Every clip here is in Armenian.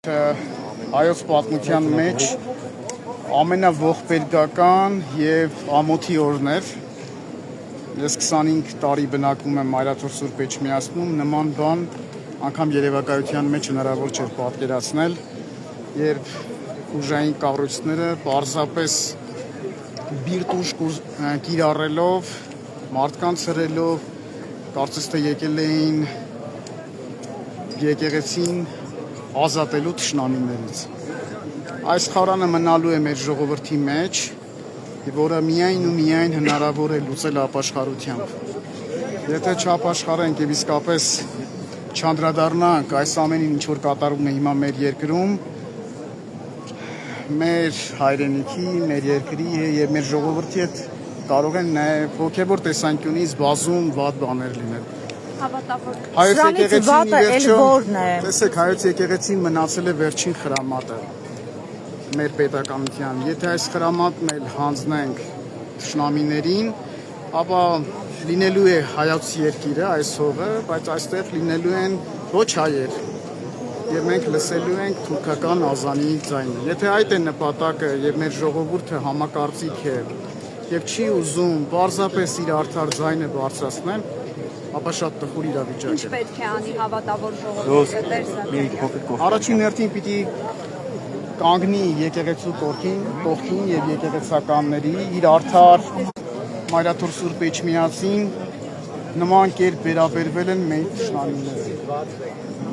Հայոց պատմության մեջ ամենաողբերգական եւ ամոթի օրն էր։ Ես 25 տարի բնակվում եմ Մայրաթոր Սուրբ Էջմիածնում, նման բան անգամ երևակայության մեջ հնարավոր չէր պատկերացնել, երբ ուժային կառույցները պարզապես բիրտուշ կիրառելով, մարդկանց հրելով, կարծես թե եկել էին եկեղեցին ազատելու թշնամիներից։ Այս խարանը մնալու է մեր ժողովրդի մեջ, որը միայն ու միայն հնարավոր է լուծել ապաշխարությամբ։ Եթե չապաշխարենք եւ իսկապես չանդրադառնանք այս ամենին, ինչ որ կատարվում է հիմա մեր երկրում, մեր հայրենիքի, մեր երկրի եւ մեր ժողովրդի հետ կարող են նաեւ հոգեվոր տեսանկյունից բազում վատ բաներ լինել։ Հայոց եկեղեցին վերջո, տեսեք, հայոց եկեղեցին մնացել է վերջին խրամատը մեր պետականության։ Եթե այս խրամատն էլ հանձնենք թշնամիներին, ապա լինելու է հայոց երկիրը, այս հողը, բայց այստեղ լինելու են ոչ հայեր, եւ մենք լսելու ենք թուրքական ազանի ձայնը։ Եթե այդ է նպատակը եւ մեր ժողովուրդը համակարծիք է եւ չի ուզում պարզապես իր արդար ձայնը բարձրացնել, ապա շատ տխուր իրավիճակ է։ Ինչ պետք է անի հավատավոր ժողովուրդը։ Առաջին հերթին պիտի կանգնի եկեղեցու կողքին եւ եկեղեցականների իր արդար Մայրաթոր Սուրբ Էջմիածին նման կերպ վերաբերվել են մեր թշնամիները։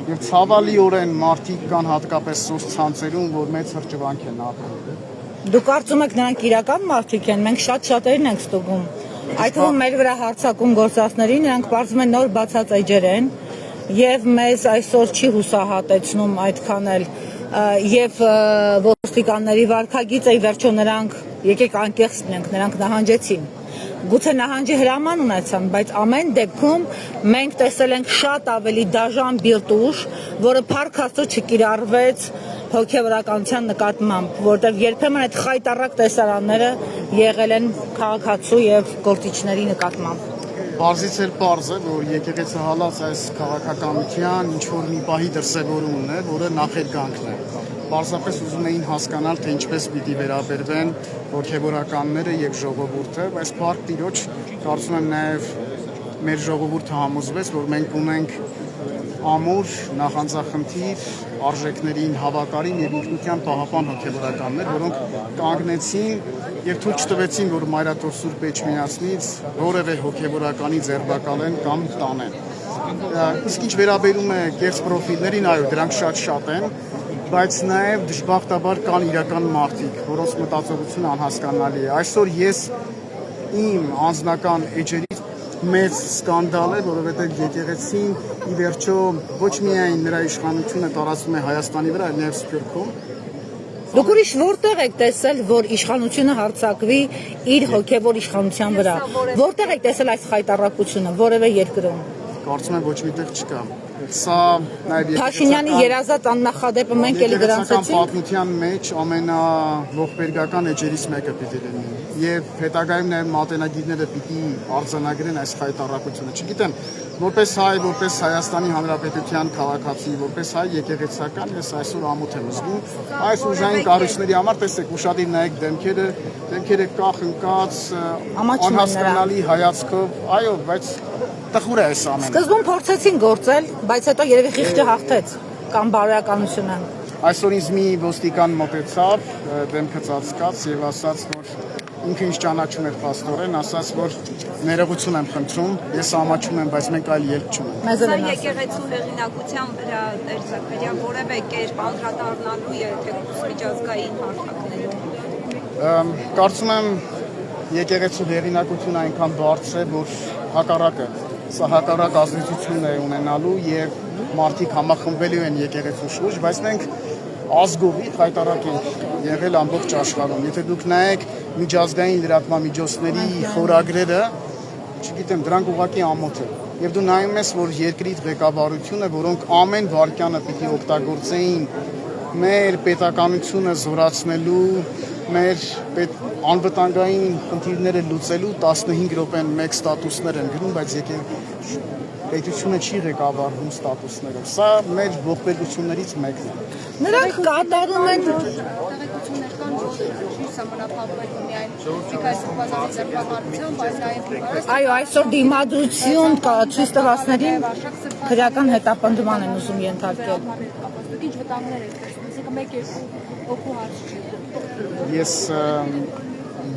Եվ ցավալիորեն մարդիկ կան հատկապես սոցցանցերում, որ մեծ հրճվանք են ապրում։ Դուք կարծում եք նրանք իրական մարդիկ են, մենք շատերին ենք ստուգում։ Այդ թվում մեր վրա հարձակում գործածների, նրանք պարզվում են նոր բացած էջեր են եւ մեզ այսօր չի հուսահատեցնում այդքան էլ եւ ոստիկանների վարքագիծը ի վերջո նրանք եկեք անկեղծ լինենք, նրանք նահանջեցին։ Գուցե նահանջի հրաման ունեցան, բայց ամեն դեպքում մենք տեսել ենք շատ ավելի դաժան բիրտուշ, որը փառք Աստծո չկիրառվեց հոգեվորականության նկատմամբ, որտեղ երբեմն այդ խայտառակ տեսարանները եղել են քաղաքացու եւ գործիչների նկատմամբ։ Պարզից էլ պարզ է, որ եկեղեցը հալած այս քաղաքականության ինչ որ մի պահի դրսևորումն է, որը նախերգանքն է։ Պարզապես ուզում էին հասկանալ, թե ինչպես պիտի վերաբերվեն հոգեվորականները եւ ժողովուրդը, բայց փառք Տիրոջ, կարծում եմ նաեւ մեր ժողովուրդը համոզվեց, որ մենք ունենք ամուր, նախանձախնդիր, արժեքներին հավատարիմ եւ ինքնության պահապան հոգեվորականներ, որոնք կանգնեցին եւ թույլ չտվեցին, որ Մայրաթոր Սուրբ Էջմիածնից որևէ հոգեվորականի ձերբակալեն կամ տանեն։ Իսկ ինչ վերաբերում է կեղծ պրոֆիլներին, այո, դրանք շատ են, բայց նաեւ դժբախտաբար կան իրական մարդիկ, որոնց մտածողությունը անհասկանալի է։ Այսօր ես իմ անձնական էջերից մեծ սկանդալ է, որովհետև եկեղեցին ի վերջո ոչ միայն նրա իշխանությունը տարածվում է Հայաստանի վրա, այլ նաև Սփյուռքում։ Դուք ուրիշ որտեղ եք տեսել, որ իշխանությունը հարձակվի իր հոգևոր իշխանության վրա։ Որտեղ եք տեսել այս խայտառակությունը որևէ երկրում։ Կարծում եմ ոչ միտեղ չկա։ Սա նաև Փաշինյանի երազած աննախադեպը մենք էլի գրանցեցինք։ Պատմության մեջ ամենաողբերգական էջերից մեկը պիտի լինի։ Եվ հետագայում նաև մատենագիրները պիտի արձանագրեն այս խայտառակությունը։ Չգիտեմ, որպես հայ, որպես Հայաստանի Հանրապետության քաղաքացի, որպես հայ եկեղեցական, ես այսօր ամոթ եմ զգում։ Այս ուժային կառույցների համար տեսեք, ուշադիր նայեք դեմքերը կախ ընկած, անհասկանալի հայացքով, այո, բայց տխուր է այս ամենը։ Սկզբում փորձեցին գործել, բայց հետո երևի խիղճը հաղթեց կամ բարոյականությունը։ Այսօր ինձ մի ոստիկան մոտեցավ, դեմքը ծածկած եւ ասաց, որ ինքը ինչ ճանաչում էր փաստորեն, ասաց, որ ներողություն եմ խնդրում, ես ամաչում եմ, բայց մենք այլ ելք չունենք։ Սա եկեղեցու հեղինակության վրա Տեր Զաքարյան որևէ կերպ անդրադառնալու է թեկուզ միջազգային հարթակներում։ Կարծում եմ եկեղեցու հեղինակությունը այնքան բարձր է, որ հակառակը սա հակառակ ազդեցություն է ունենալու եւ մարդիկ համախմբվելու են եկեղեցու շուրջ, բայց մենք ազգովի խայտառակ ենք եղել ամբողջ աշխարհում։ Եթե դուք նայեք միջազգային լրատվամիջոցների խորագրերը, չգիտեմ, դրանք ուղղակի ամոթ են։ Եվ դու նայում ես, որ երկրի ղեկավարությունը, որոնք ամեն վարքյանը պիտի օգտագործեին մեր պետականությունը զորացնելու, մեր անվտանգային խնդիրները լուծելու 15 րոպեն մեկ ստատուսներ են գրում, բայց պետությունը չի ղեկավարվում ստատուսներով։ Սա մեր ողբերգություններից մեկն է։ Նրանք կատարում են տեղեկություններ կան, որ չի սահմանափակվել միայն Ֆիկայսի բազարի ձեռնարկությամբ, այլ նաև այո, այսօր դիմադրություն կա ցույց տվածներին քրեական հետապնդման են ուզում ենթարկել։ Ինչ վտանգներ եք տեսնում, իսկ 1-2 հոգու հարց չի։ Ես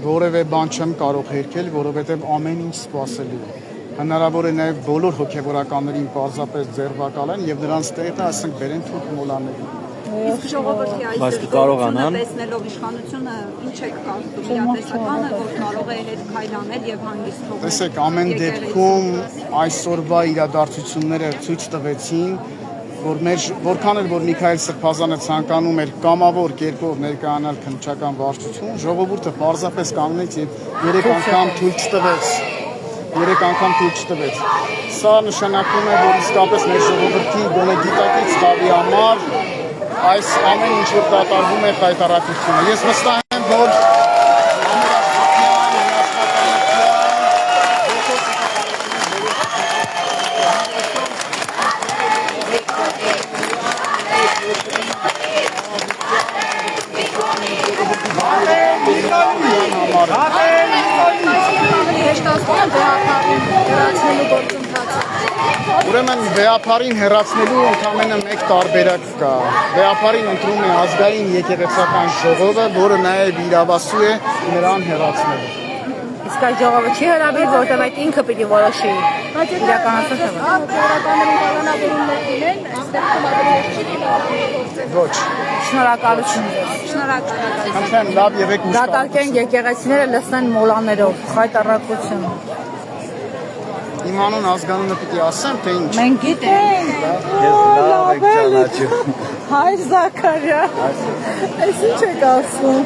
որևէ բան չեմ կարող հերքել, որովհետև ամեն ինչ սպասելու է։ Հնարավոր է նաև բոլոր հոգևորականներին պարզապես ձերբակալեն եւ նրանց տեղը, ասենք, բերեն թուրք մոլաներին։ Իսկ ժողովրդի այս դժգոհությունը տեսնելով իշխանությունը ինչ եք կարծում, իրատեսականը, որ կարող է հետ քայլանել եւ հանգիստ թողնել։ Տեսեք, ամեն դեպքում այսօրվա իրադարձությունները ցույց տվեցին, որ որքան էլ որ Միքայել Սրբազանը ցանկանում էր կամավոր կերպով ներկայանալ քննչական վարչություն, ժողովուրդը պարզապես կանգնեց եւ 3 անգամ թույլ չտվեց։ Սա նշանակում է, որ իսկապես մեր ժողովրդի գոնե դիտակից խավի համար այս ամեն ինչ որ կատարվում է հայտարարությունը։ Ես վստահ եմ, որ Ուրեմն վեհապարին հեռացնելու ընդամենը մեկ տարբերակ կա։ Վեհապարին ընտրում է ազգային եկեղեցական ժողովը, որը նաև իրավասու է նրան հեռացնելու։ Իսկ այդ ժողովը չի հրավիրել, որովհետև այդ ինքը պիտի որոշի իրականացնելը։ Ոչ։ Շնորհակալություն։ Խնդրեմ, լավ եղեք Դատարկեն եկեղեցիները լցնեն մոլաներով, խայտառակություն։ Իմ անուն ազգանունը պիտի ասեմ, թե ինչ։ Մենք գիտենք։ Լավ եք ճանաչում։ Հայր Զաքարյա։ Այս ինչ եք ասում։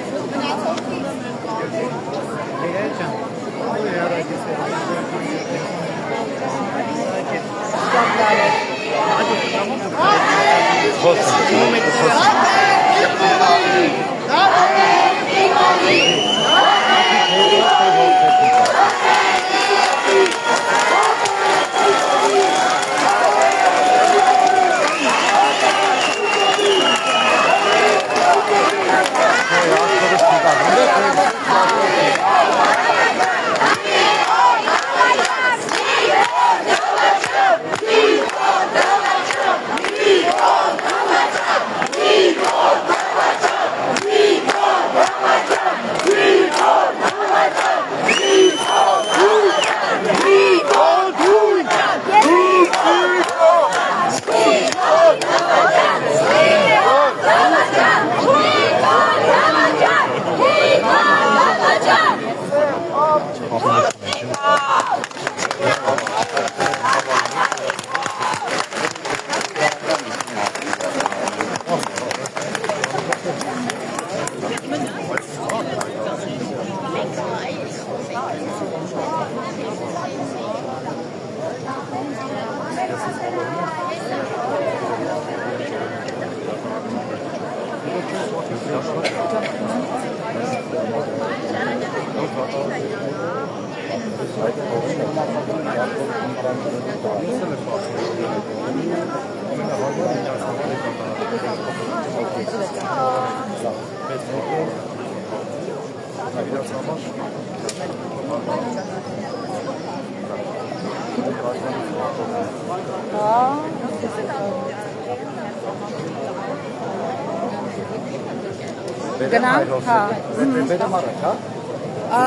Գնանք, հա։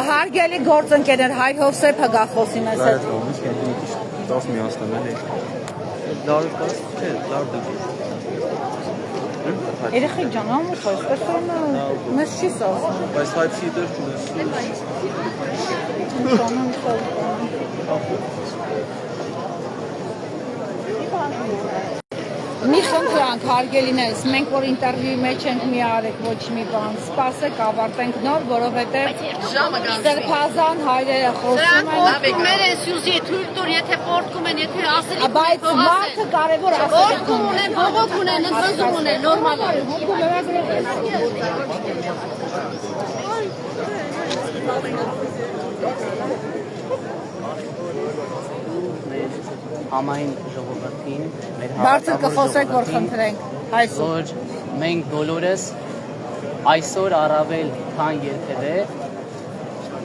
Հարգելի գործընկերներ, Հայր Հովսեփը գա խոսի մեզ հետ։ 10 միասնվել է։ Լավ կաս, չէ, լավ դեպի։ Երեխեք ջան, ամուր է, ստեսորնը մեզ չի սազում։ Բայց հայցի դեր չունես։ Մի խնդրանք, հարգելիներս, մենք որ ինտերվյուի մեջ ենք մի արեք ոչ մի բան, սպասեք ավարտենք նոր, որովհետև Սրբազան հայրերը խոսում են։ Որդում են Սյուզի թույլ տուր, եթե որդում են, եթե ասելի Բայց մարդը կարևոր ասել։ որդում ունեն, բողոք ունեն, ընձազում ունեն, նորմալ է։ Համային ժողովրդին մեր Բարձր կխոսեք, որ խնդրենք, այսօր։ որ մենք բոլորս այսօր առավել քան երբևէ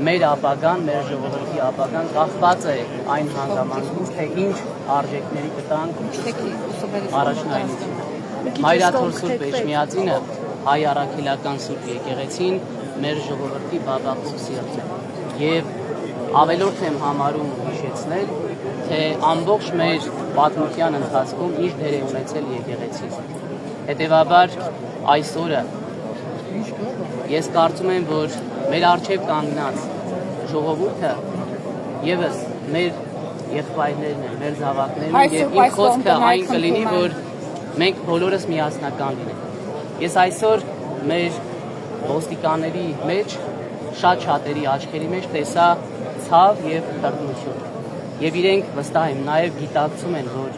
մեր ապագան, մեր ժողովրդի ապագան կախված է այն հանգամանքից, թե ինչ արժեքների կտանք առաջնայինությունը։ Մայրաթոր Սուրբ Էջմիածինը, հայ առաքելական Սուրբ եկեղեցին մեր ժողովրդի բաբախող սիրտն է։ Եվ ավելորդ եմ համարում հիշեցնել, թե ամբողջ մեր պատմության ընթացքում իր դեր է ունեցել եկեղեցին։ Հետևաբար այս օրը ես կարծում եմ, որ մեր առջև կանգնած ժողովուրդը եւս մեր եղբայրներն են, մեր զավակներն են, եւ իմ խոսքը այն կլինի, որ մենք բոլորս միասնական լինենք։ Ես այսօր մեր ոստիկանների մեջ շատ շատերի աչքերի մեջ տեսա ցավ եւ տրտմություն։ Եվ իրենք վստահ եմ նաեւ գիտակցում են, որ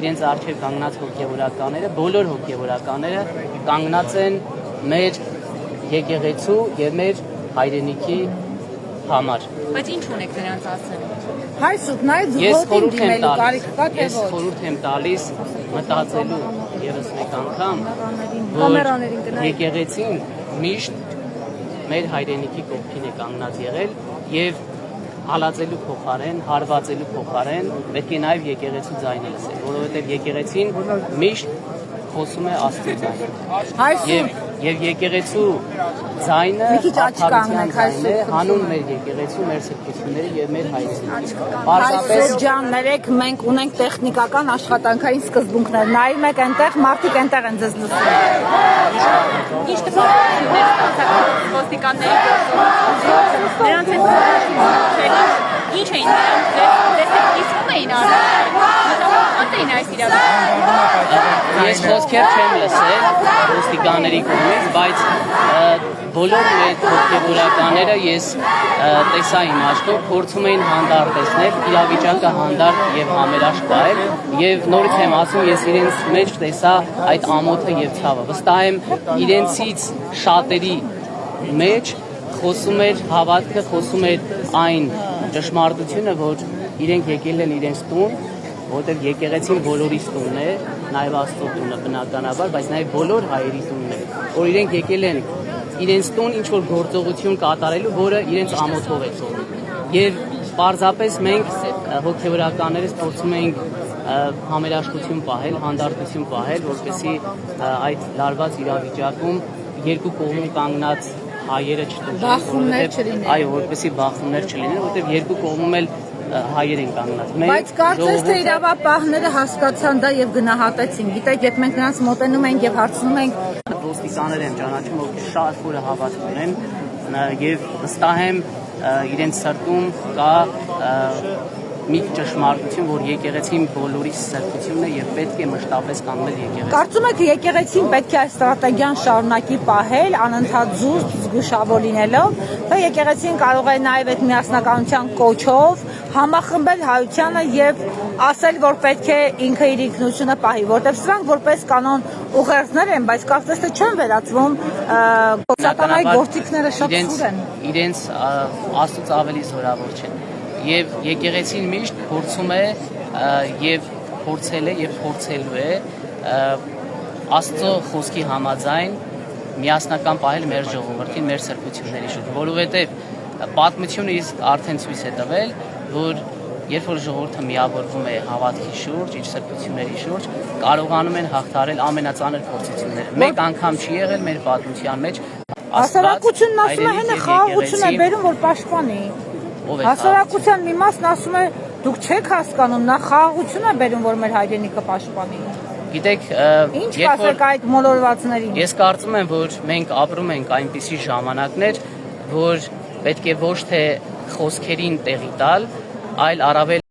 իրենց առջև կանգնած հոգեվորականները, բոլոր հոգեվորականները կանգնած են մեր եկեղեցու եւ մեր հայրենիքի համար։ Բայց ինչ ունեք նրանց ասել։ Հայսուկ նայ Ես զուգոտին դիմելու կարիք կա թե ես ոչ։ խորհուրդ եմ տալիս մտածելու եւս մեկ անգամ, որ եկեղեցին միշտ մեր հայրենիքի կողքին է կանգնած եղել եւ հալածելու փոխարեն, հարվածելու փոխարեն պետք է նաեւ եկեղեցու ձայնը լսել, որովհետեւ եկեղեցին միշտ խոսում է Աստծո ձայնով։ Եվ եկեղեցու ձայնը արդարության է, հանուն մեր եկեղեցու, մեր սրբությունների եւ մեր հայրենիքի։ Այսօր ջան, ներեք մենք ունենք տեխնիկական աշխատանքային սկզբունքներ։ Նայում եք այնտեղ, մարդիկ այնտեղ են ձեզ լսում։ Ինչ տպավորություններ ոստիկանների գործողությունից։ Նրանց հետ ինչ էին նրանց դեսեք իսկում էին արել։ Ինչ էին այս իրավիճակում։ Ես խոսքեր չեմ լսել ոստիկանների կողմից, բայց բոլոր մեր հոգեվորականները ես տեսա իմ աչքով փորձում էին հանդարտեցնել, իրավիճակը հանդարտ եւ համերաշխ պահել եւ նորից եմ ասում, ես իրենց մեջ տեսա այդ ամոթը եւ ցավը։ Վստահ եմ իրենցից շատերի մեջ խոսում էր հավատքը, խոսում էր այն ճշմարտությունը, որ իրենք եկել են իրենց տուն, որտեղ եկեղեցին բոլորիս տունն է, նաև Աստծո տունը բնականաբար, բայց նաև բոլոր հայերի տունն է, որ իրենք եկել են իրենց տուն ինչ որ գործողություն կատարելու, որը իրենց ամոթով է թողնում։ Եվ պարզապես մենք հոգեվորականներս փորձում ենք համերաշխություն պահել, հանդարտություն պահել, որպեսզի այդ լարված իրավիճակում երկու կողմում կանգնած հայերը չտուժեն, այո, որպեսզի բախումներ չլինեն, որովհետև երկու կողմում էլ հայեր են կանգնած։ Բայց կարծես թե իրավապահները հասկացան դա եւ գնահատեցին։ Գիտեք, երբ մենք նրանց մոտենում ենք եւ հարցնում ենք, ոստիկաններ են ճանաչում, ովքեր շատ խորը հավատք ունեն եւ վստահ եմ իրենց սրտում կա մի ճշմարտություն, որ եկեղեցին բոլորի սրբությունն է եւ պետք է մշտապես կանգնել եկեղեցին։ կարծում եք եկեղեցին պետք է այս ստրատեգիան շարունակի պահել, անընդհատ զուսպ, զգուշավոր լինելով, թե եկեղեցին կարող է նաեւ այդ միասնականության կոչով համախմբել հայությանը եւ ասել, որ պետք է ինքը իր ինքնությունը պահի, որտեղ սրանք որպես կանոն ուղերձներ են, բայց կարծես թե չեն վերածվում սատանայի գործիքները շատ սուր են։ Իրենց Աստծոց ավելի զորավոր չեն։ Եվ եկեղեցին միշտ փորձում է եւ փորձել է եւ փորձելու է Աստծո խոսքի համաձայն միասնական պահել մեր ժողովրդին, մեր սրբությունների շուրջ, որովհետեւ պատմությունը իսկ արդեն ցույց է տվել, որ երբ որ ժողովուրդը միավորվում է հավատքի շուրջ, իր սրբությունների շուրջ, կարողանում են հաղթահարել ամենածանր փորձությունները։ Մեկ անգամ չի եղել մեր պատմության մեջ Հասարակությունն ասում է հենը խաղաղություն է բերում, որ պաշտպանի։ Հասարակության մի մասն ասում է դուք չեք հասկանում, նա խաղաղություն է բերում, որ մեր հայրենիքը պաշտպանի։ Գիտեք, ինչ կասեք այդ մոլորվածներին։ Ես կարծում եմ, որ մենք ապրում ենք այնպիսի ժամանակներ, որ պետք է ոչ թե խոսքերին տեղի տալ, այլ առավել